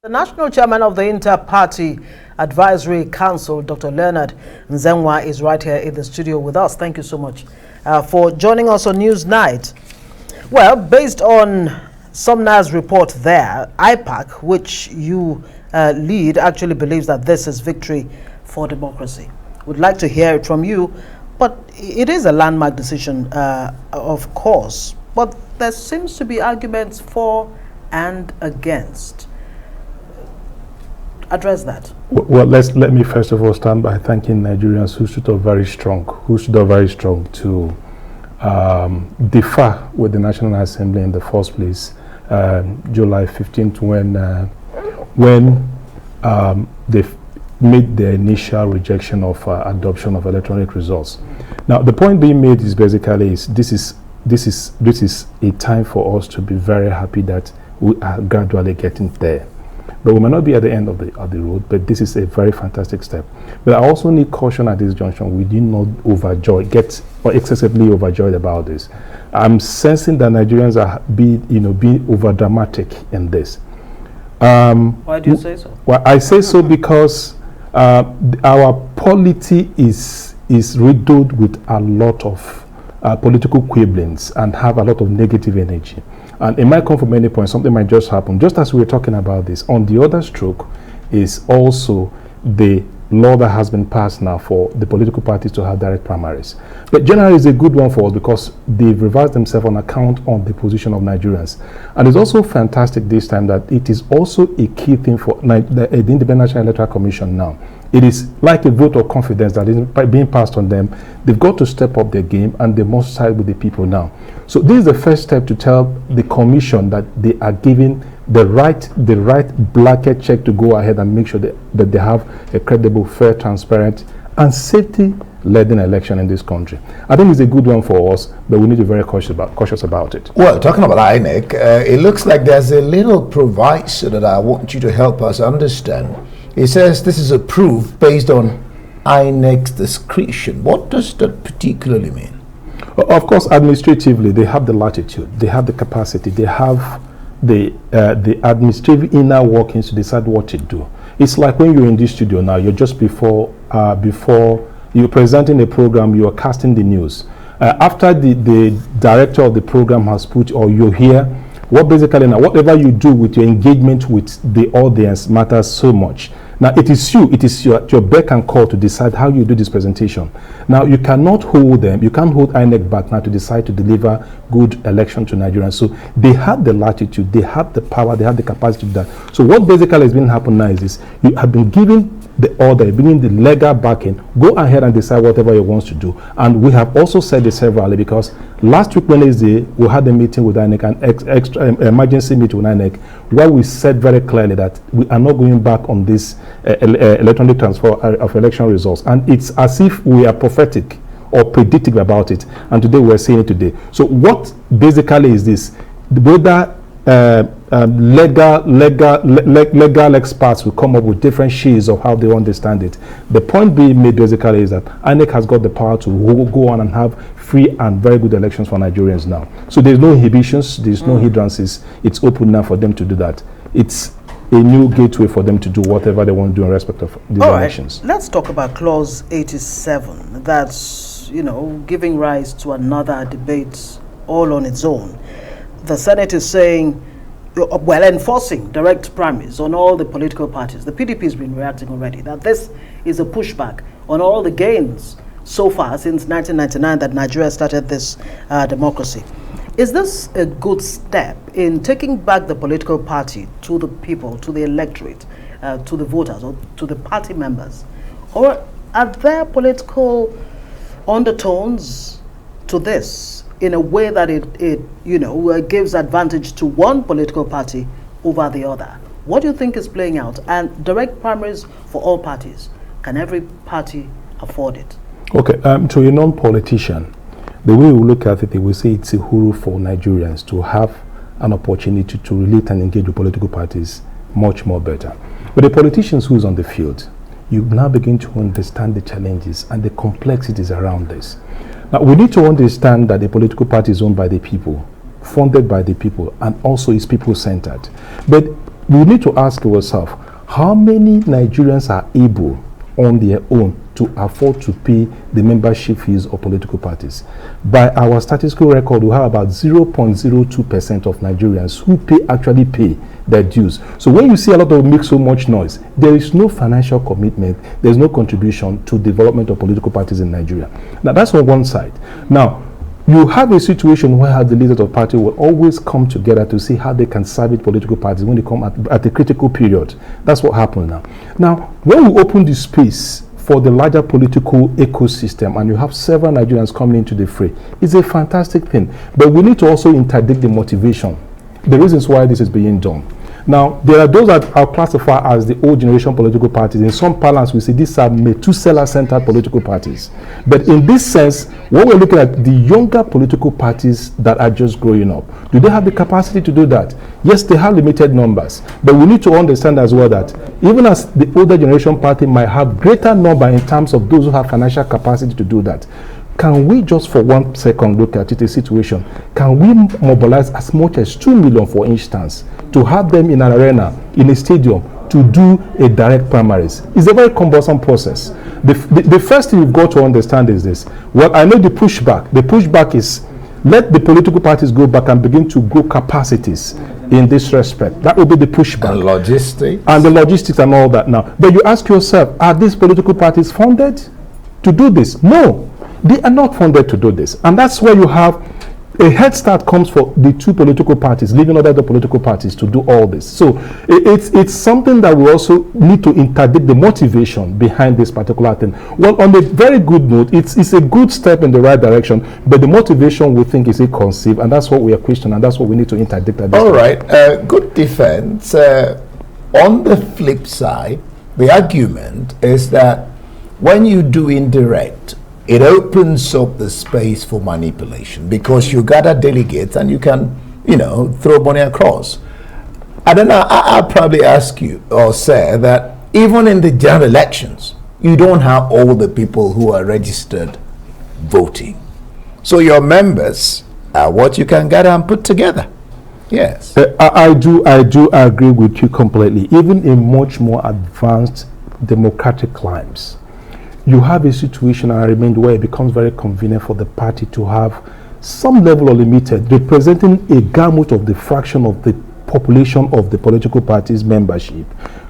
The National Chairman of the Inter-Party Advisory Council, Dr. Leonard Nzenwa, is right here in the studio with us. Thank you so much for joining us on Newsnight. Well, based on Sumner's report there, IPAC, which you lead, actually believes that this is victory for democracy. Would like to hear it from you, but it is a landmark decision, of course, but there seems to be arguments for and against. Address that. Well, let me first of all start by thanking Nigerians who stood up very strong, to differ with the National Assembly in the first place, July 15th, when they made the initial rejection of adoption of electronic results. Now, the point being made is basically this is a time for us to be very happy that we are gradually getting there. But we may not be at the end of the road, but this is a very fantastic step. But I also need caution at this junction. We did not get excessively overjoyed about this. I'm sensing that Nigerians are being over dramatic in this. Why do you say so? Well, I say so because our polity is riddled with a lot of political quibblings and have a lot of negative energy. And it might come from any point, something might just happen. Just as we were talking about this, on the other stroke is also the law that has been passed now for the political parties to have direct primaries. But generally it's a good one for us because they've reversed themselves on account of the position of Nigerians. And it's also fantastic this time that it is also a key thing for the Independent National Electoral Commission now. It is like a vote of confidence that is being passed on them. They've got to step up their game and they must side with the people now. So this is the first step to tell the commission that they are giving the right blanket check to go ahead and make sure that they have a credible, fair, transparent, and safety-laden election in this country. I think it's a good one for us, but we need to be very cautious about it. Well, talking about INEC, it looks like there's a little proviso that I want you to help us understand. It says this is approved based on INEC's discretion. What does that particularly mean? Of course, administratively, they have the latitude, they have the capacity, they have the administrative inner workings to decide what to do. It's like when you're in this studio now, you're just before you're presenting a program, you are casting the news. After the director of the program has put, or you're here, what basically now, whatever you do with your engagement with the audience matters so much. Now, it is your beck and call to decide how you do this presentation. Now, you cannot hold them, you can't hold INEC back now to decide to deliver good election to Nigerians. So they have the latitude, they have the power, they have the capacity to do that. So what basically has been happening now is this: you have been given the order, bringing the legal backing, go ahead and decide whatever you want to do. And we have also said this severally because last week Wednesday we had a meeting with INEC, an extra emergency meeting with INEC, where we said very clearly that we are not going back on this electronic transfer of election results. And it's as if we are prophetic or predictive about it. And today we're seeing it today. So what basically is this? Whether legal experts will come up with different shades of how they understand it. The point being made basically is that INEC has got the power to go on and have free and very good elections for Nigerians now. So there's no inhibitions, there's no hindrances. It's open now for them to do that. It's a new gateway for them to do whatever they want to do in respect of these elections. Right. Let's talk about Clause 87. That's, giving rise to another debate all on its own. The Senate is saying, enforcing direct primaries on all the political parties. The PDP has been reacting already, that this is a pushback on all the gains so far since 1999 that Nigeria started this democracy. Is this a good step in taking back the political party to the people, to the electorate, to the voters, or to the party members? Or are there political undertones to this in a way that it gives advantage to one political party over the other? What do you think is playing out? And direct primaries for all parties, can every party afford it? Okay, to a non-politician, the way we look at it, we say it's a huru for Nigerians to have an opportunity to relate and engage with political parties much more better. But the politicians who's on the field, you now begin to understand the challenges and the complexities around this. Now, we need to understand that the political party is owned by the people, funded by the people, and also is people-centered. But we need to ask ourselves, how many Nigerians are able on their own to afford to pay the membership fees of political parties? By our statistical record, we have about 0.02% of Nigerians who actually pay their dues. So when you see a lot of make so much noise, there is no financial commitment, there's no contribution to development of political parties in Nigeria. Now that's on one side. Now you have a situation where the leaders of party will always come together to see how they can salvage political parties when they come at a critical period. That's what happens now. Now, when we open the space for the larger political ecosystem and you have several Nigerians coming into the fray, it's a fantastic thing. But we need to also interdict the motivation, the reasons why this is being done. Now, there are those that are classified as the old generation political parties. In some parlance, we say these are Methuselah-centered political parties. But in this sense, when we're looking at the younger political parties that are just growing up, do they have the capacity to do that? Yes, they have limited numbers. But we need to understand as well that even as the older generation party might have greater number in terms of those who have financial capacity to do that, can we just for 1 second look at it, a situation, can we mobilize as much as 2 million, for instance, to have them in an arena, in a stadium, to do a direct primaries? It's a very cumbersome process. The first thing you've got to understand is this. Well, I know the pushback is let the political parties go back and begin to grow capacities in this respect. That will be the pushback. And logistics. And the logistics and all that now. But you ask yourself, are these political parties funded to do this? No. They are not funded to do this. And that's where you have a head start comes for the two political parties, leaving other political parties to do all this. So it's something that we also need to interdict the motivation behind this particular thing. Well, on a very good note, it's a good step in the right direction, but the motivation we think is ill-conceived, and that's what we are questioning, and that's what we need to interdict at this All time. right, good defense. On the flip side, the argument is that when you do indirect, it opens up the space for manipulation because you gather delegates and you can, throw money across. And then I'll probably ask you or say that even in the general elections, you don't have all the people who are registered voting. So your members are what you can gather and put together. Yes. I do agree with you completely. Even in much more advanced democratic climes, you have a situation, and I remind, where it becomes very convenient for the party to have some level of limited, representing a gamut of the fraction of the population of the political party's membership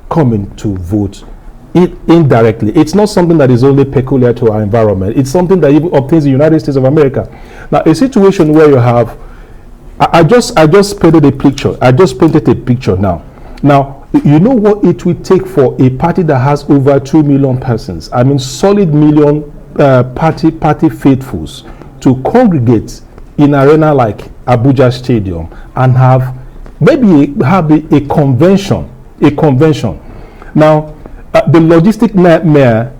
coming to vote indirectly. It's not something that is only peculiar to our environment. It's something that even obtains in the United States of America. Now, a situation where you have, I just painted a picture. I just painted a picture now. Now, you know what it will take for a party that has over 2 million persons, I mean solid million party faithfuls, to congregate in an arena like Abuja Stadium and have a convention. Now, the logistic nightmare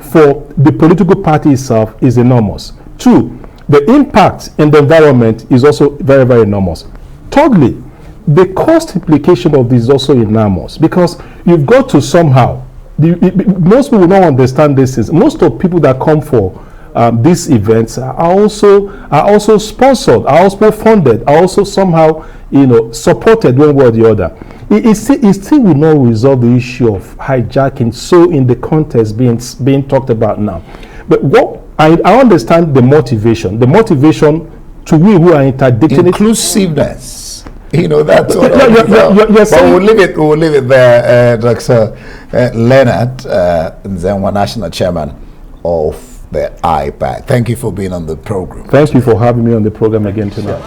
for the political party itself is enormous. Two, the impact in the environment is also very, very enormous. Thirdly, the cost implication of this is also enormous because you've got to somehow, most people don't understand this. Is most of people that come for these events are also sponsored, are also funded, are also somehow supported one way or the other. It still will not resolve the issue of hijacking. So in the context being talked about now, but what I understand the motivation to we who are interdicting inclusiveness. That's what yes, but we'll leave it there. Dr. Leonard Nzenwa, National Chairman of the IPAC. Thank you for being on the program. Thank you for having me on the program again tonight.